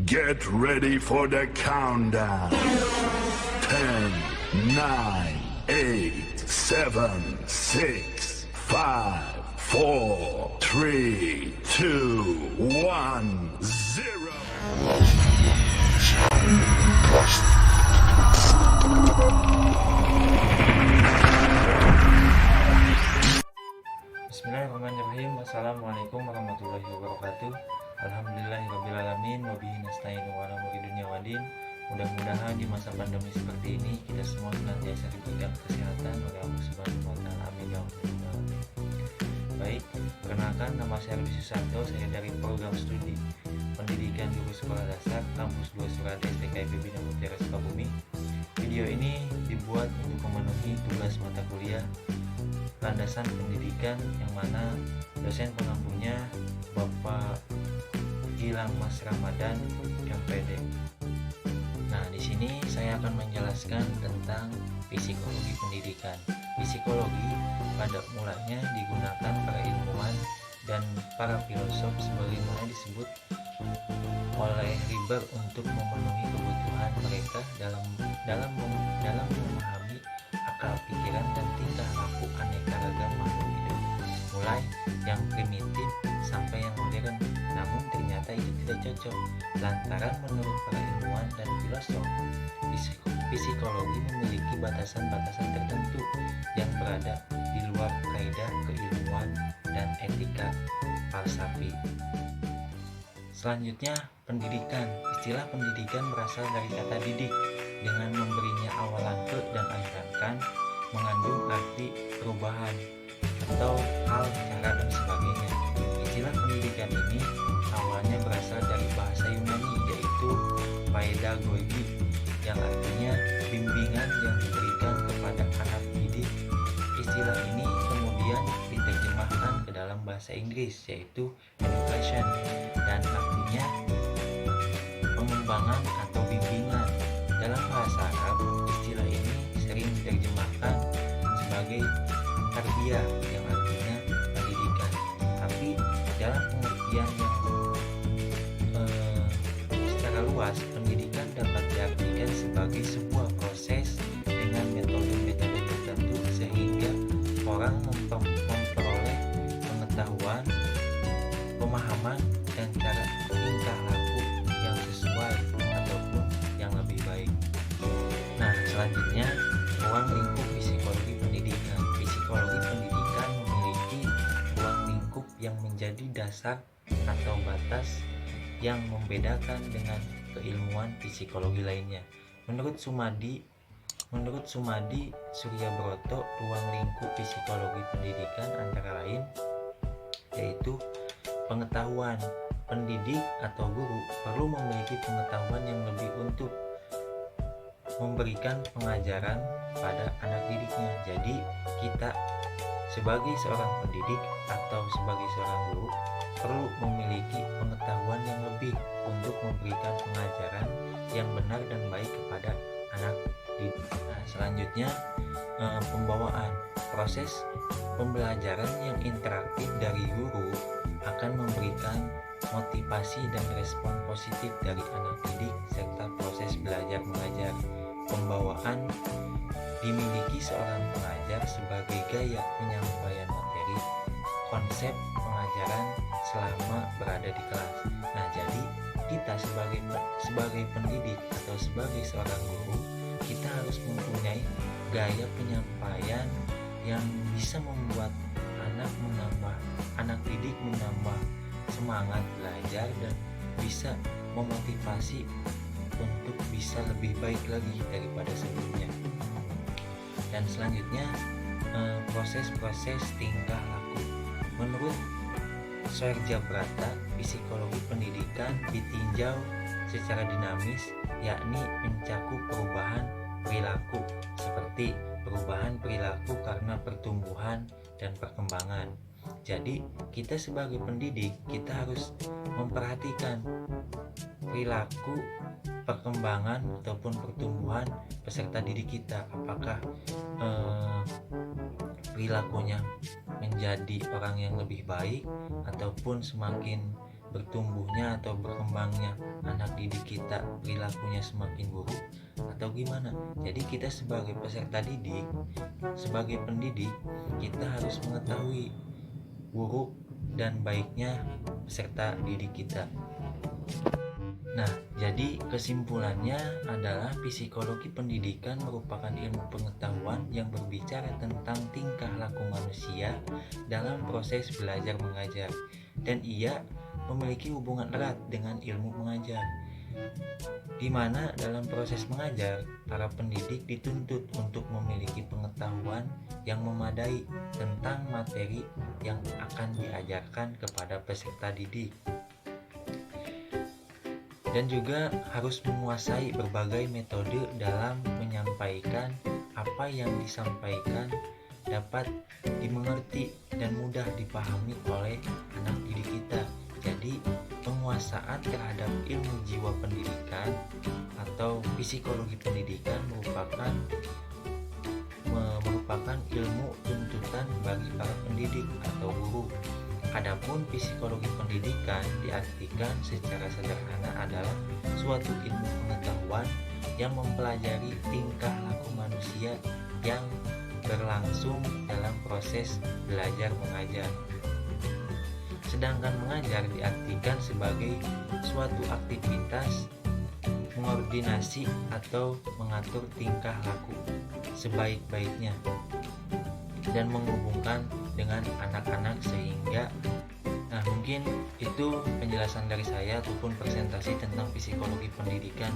Get ready for the countdown. 10, 9, 8, 7, 6, 5, 4, 3, 2, 1, 0. Bismillahirrahmanirrahim. Assalamualaikum warahmatullahi wabarakatuh. Alhamdulillahirrabbilalamin. Wabihi nasta'inu ala umuri dunya waddin. Mudah-mudahan di masa pandemi seperti ini kita semua senantiasa diberikan kesehatan oleh Allah Subhanahu wa taala. Amin ya rabbal alamin. Baik, perkenalkan nama saya Rudi Susanto, saya dari program studi Pendidikan Guru Sekolah Dasar Kampus 2 Surade STKIP Bina Mutiara Sukabumi. Video ini dibuat untuk memenuhi tugas mata kuliah Landasan Pendidikan yang mana dosen pengampunya Bapak Gilang Mas Ramadan MPD. Nah, di sini saya akan menjelaskan tentang psikologi pendidikan. Psikologi pada mulanya digunakan para ilmuwan dan para filosof sebagaimana disebut oleh Riber untuk memenuhi kebutuhan mereka dalam memahami akal pikiran dan tingkah laku aneka ragam makhluk hidup, mulai yang primitif sampai yang modern. Namun ternyata itu tidak cocok lantaran menurut para ilmuwan dan filosof, psikologi memiliki batasan-batasan tertentu yang berada di luar kaidah keilmuan dan etika falsafi. Selanjutnya, pendidikan. Istilah pendidikan berasal dari kata didik dengan memberinya awalan ke dan akhir kan, mengandung arti perubahan atau hal, cara, dan sebagainya. Istilah pendidikan ini awalnya berasal dari bahasa Yunani, yaitu pedagogi, yang artinya bimbingan yang diberikan kepada anak didik. Istilah ini kemudian diterjemahkan ke dalam bahasa Inggris, yaitu education, dan artinya pengembangan atau bimbingan. Dalam bahasa Arab, istilah ini sering diterjemahkan sebagai tarbiyah, yang artinya pendidikan. Tapi dalam pengertian yang secara luas, pendidikan dapat diartikan sebagai sebuah proses dengan metode-metode tertentu sehingga orang memperoleh pengetahuan, pemahaman, dan cara tingkah laku yang sesuai ataupun yang lebih baik. Nah, selanjutnya, ruang lingkup psikologi pendidikan. Psikologi pendidikan memiliki ruang lingkup yang menjadi dasar atau batas yang membedakan dengan keilmuan psikologi lainnya. Menurut Sumadi Suryabroto, ruang lingkup psikologi pendidikan antara lain yaitu pengetahuan. Pendidik atau guru perlu memiliki pengetahuan yang lebih untuk memberikan pengajaran pada anak didiknya. Jadi kita sebagai seorang pendidik atau sebagai seorang guru perlu memiliki pengetahuan yang lebih untuk memberikan pengajaran yang benar dan baik kepada anak didik. Nah, selanjutnya pembawaan. Proses pembelajaran yang interaktif dari guru akan memberikan motivasi dan respon positif dari anak didik serta proses belajar mengajar. Pembawaan dimiliki seorang pengajar sebagai gaya penyampaian materi, konsep pengajaran selama berada di kelas. Nah, jadi kita sebagai pendidik atau sebagai seorang guru, kita harus mempunyai gaya penyampaian yang bisa membuat anak didik menambah semangat belajar dan bisa memotivasi untuk bisa lebih baik lagi daripada sebelumnya. Dan selanjutnya, proses-proses tingkah laku. Menurut Suryabroto, psikologi pendidikan ditinjau secara dinamis, yakni mencakup perubahan perilaku seperti perubahan perilaku karena pertumbuhan dan perkembangan. Jadi kita sebagai pendidik, kita harus memperhatikan perilaku, perkembangan ataupun pertumbuhan peserta didik kita. Apakah perilakunya menjadi orang yang lebih baik ataupun semakin bertumbuhnya atau berkembangnya anak didik kita perilakunya semakin buruk atau gimana. Jadi kita sebagai peserta didik, sebagai pendidik, kita harus mengetahui buruk dan baiknya peserta didik kita. Nah, jadi kesimpulannya adalah psikologi pendidikan merupakan ilmu pengetahuan yang berbicara tentang tingkah laku manusia dalam proses belajar mengajar, dan ia memiliki hubungan erat dengan ilmu mengajar, di mana dalam proses mengajar, para pendidik dituntut untuk memiliki pengetahuan yang memadai tentang materi yang akan diajarkan kepada peserta didik, dan juga harus menguasai berbagai metode dalam menyampaikan apa yang disampaikan dapat dimengerti dan mudah dipahami oleh anak didik kita. Jadi penguasaan terhadap ilmu jiwa pendidikan atau psikologi pendidikan merupakan ilmu tuntutan bagi para pendidik atau guru. Adapun psikologi pendidikan diartikan secara sederhana adalah suatu ilmu pengetahuan yang mempelajari tingkah laku manusia yang berlangsung dalam proses belajar mengajar. Sedangkan mengajar diartikan sebagai suatu aktivitas mengordinasi atau mengatur tingkah laku sebaik-baiknya dan menghubungkan dengan anak-anak sehingga mungkin itu penjelasan dari saya ataupun presentasi tentang psikologi pendidikan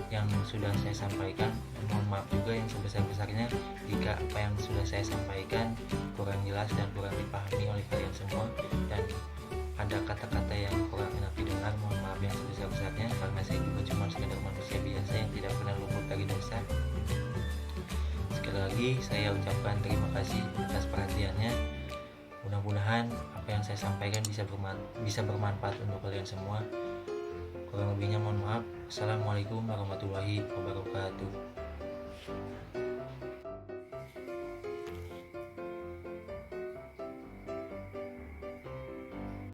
yang sudah saya sampaikan. Mohon maaf juga yang sebesar-besarnya jika apa yang sudah saya sampaikan kurang jelas dan kurang dipahami oleh kalian semua, dan ada kata-kata yang kurang enak didengar. Mohon maaf yang sebesar-besarnya, karena saya juga cuma sekedar manusia biasa yang tidak pernah luput dari dosa. Sekali lagi saya ucapkan terima kasih atas perhatiannya. Mudah-mudahan apa yang saya sampaikan bisa bermanfaat untuk kalian semua. Kurang lebihnya mohon maaf. Assalamualaikum warahmatullahi wabarakatuh.